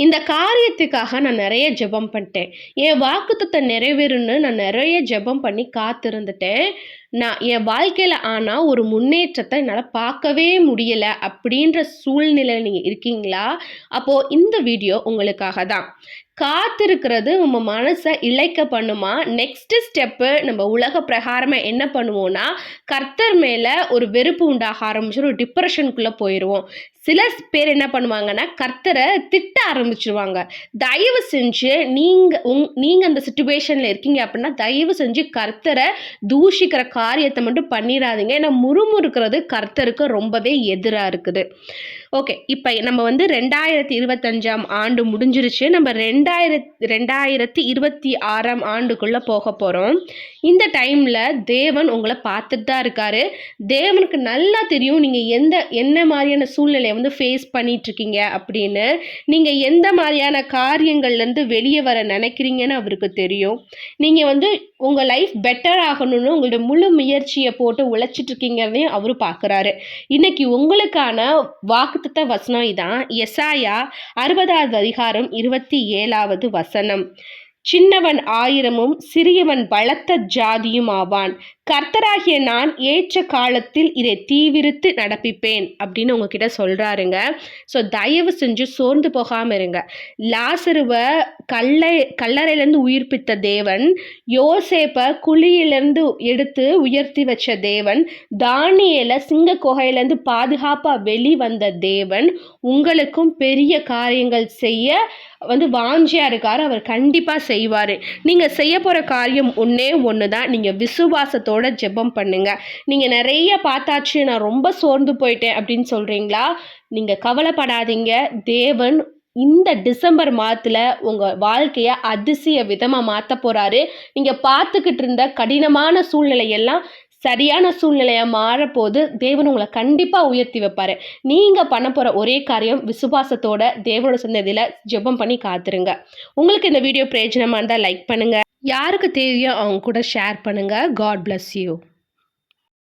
இந்த காரியத்துக்காக நான் நெறைய ஜெபம் பண்ணிட்டேன். என் வாக்குத்தத்தம் நிறைவேறும்னு நான் நெறைய ஜெபம் பண்ணி காத்திருந்துட்டேன். நான் என் வாழ்க்கையில ஆனா ஒரு முன்னேற்றத்த என்னால பார்க்கவே முடியல அப்படின்ற சூழ்நிலையில நீங்க இருக்கீங்களா? அப்போ இந்த வீடியோ உங்களுக்காக தான். காத்திருக்கிறது நம்ம மனச இளைக்க பண்ணுமா? நெக்ஸ்ட் ஸ்டெப்பு நம்ம உலக பிரகாரமா என்ன பண்ணுவோம்னா, கர்த்தர் மேல ஒரு வெறுப்பு உண்டாக ஆரம்பிச்சுரும். ஒரு டிப்ரஷனுக்குள்ள போயிருவோம். சில பேர் என்ன பண்ணுவாங்கன்னா, கர்த்தர திட்ட ஆரம்பிச்சுருவாங்க. தயவு செஞ்சு நீங்க அந்த சிச்சுவேஷன்ல இருக்கீங்க அப்படின்னா, தயவு செஞ்சு கர்த்தர தூஷிக்கிற காரியத்த மட்டும் பண்ணிறாதீங்க. ஏன்னா முறுமுறுக்கிறது கர்த்தருக்கு ரொம்பவே எதிரா இருக்குது. ஓகே. இப்ப நம்ம வந்து 2025ஆம் ஆண்டு முடிஞ்சிருச்சு. நம்ம 2026ஆம் ஆண்டுக்குள்ள போகப் போறோம். இந்த டைம்ல தேவன் உங்கள பார்த்துட்டு தான் இருக்காரு. தேவனுக்கு நல்லா தெரியும் நீங்க என்ன மாரியான சூழ்நிலைய வந்து ஃபேஸ் பண்ணிட்டுருக்கீங்க அப்படின்னு. நீங்க எந்த மாரியான காரியங்கள்லேருந்து வெளிய வர நெனைக்கிறீங்கன்னு அவருக்கு தெரியும். நீங்க வந்து உங்க லைஃப் பெட்டர் ஆகணும்னு உங்களுடைய முழு முயற்சிய போட்டு உழைச்சிட்டுருக்கீங்கறதையும் அவரு பார்க்குறாரு. இன்னைக்கு உங்களுக்கான வாக்குத்தத்த வசனம் இதான். எசாயா 60வது அதிகாரம் 27வது வசனம். சின்னவன் 1000ம் சிறியவன் பலத்த ஜாதியும் ஆவான். கர்த்தராகிய நான் ஏற்ற காலத்தில் இதை தீவிரித்து நடப்பிப்பேன் அப்படின்னு உங்ககிட்ட சொல்றாருங்க. ஸோ தயவு செஞ்சு சோர்ந்து போகாம இருங்க. லாசருவ கல்லறையிலேருந்து உயிர்ப்பித்த தேவன், யோசேப்பை குழியிலேருந்து எடுத்து உயர்த்தி வச்ச தேவன், தானியேலை சிங்க குகையிலேருந்து பாதுகாப்பாக வெளிவந்த தேவன் உங்களுக்கும் பெரிய காரியங்கள் செய்ய வந்து வாஞ்சியா இருக்காரு. அவர் கண்டிப்பா செய்வாரு. நீங்க செய்ய போற காரியம் ஒண்ணே ஒண்ணு தான். நீங்க விசுவாசத்தோட ஜெபம் பண்ணுங்க. நீங்க நிறைய பார்த்தாச்சு, நான் ரொம்ப சோர்ந்து போயிட்டேன் அப்படின்னு சொல்றீங்களா? நீங்க கவலைப்படாதீங்க. தேவன் இந்த டிசம்பர் மாதத்துல உங்க வாழ்க்கைய அதிசய விதமா மாத்த போறாரு. நீங்க பார்த்துக்கிட்டு இருந்த கடினமான சூழ்நிலை எல்லாம் சரியான சூழ்நிலையா மாறப்போது தேவன் உங்களை கண்டிப்பா உயர்த்தி வைப்பாரு. நீங்க பண்ண போற ஒரே காரியம் விசுவாசத்தோட தேவனோட சன்னதியில ஜெபம் பண்ணி காத்துருங்க. உங்களுக்கு இந்த வீடியோ பிரயோஜனமா இருந்தா லைக் பண்ணுங்க. யாருக்கு தேவையோ அவங்க கூட ஷேர் பண்ணுங்க. God bless you.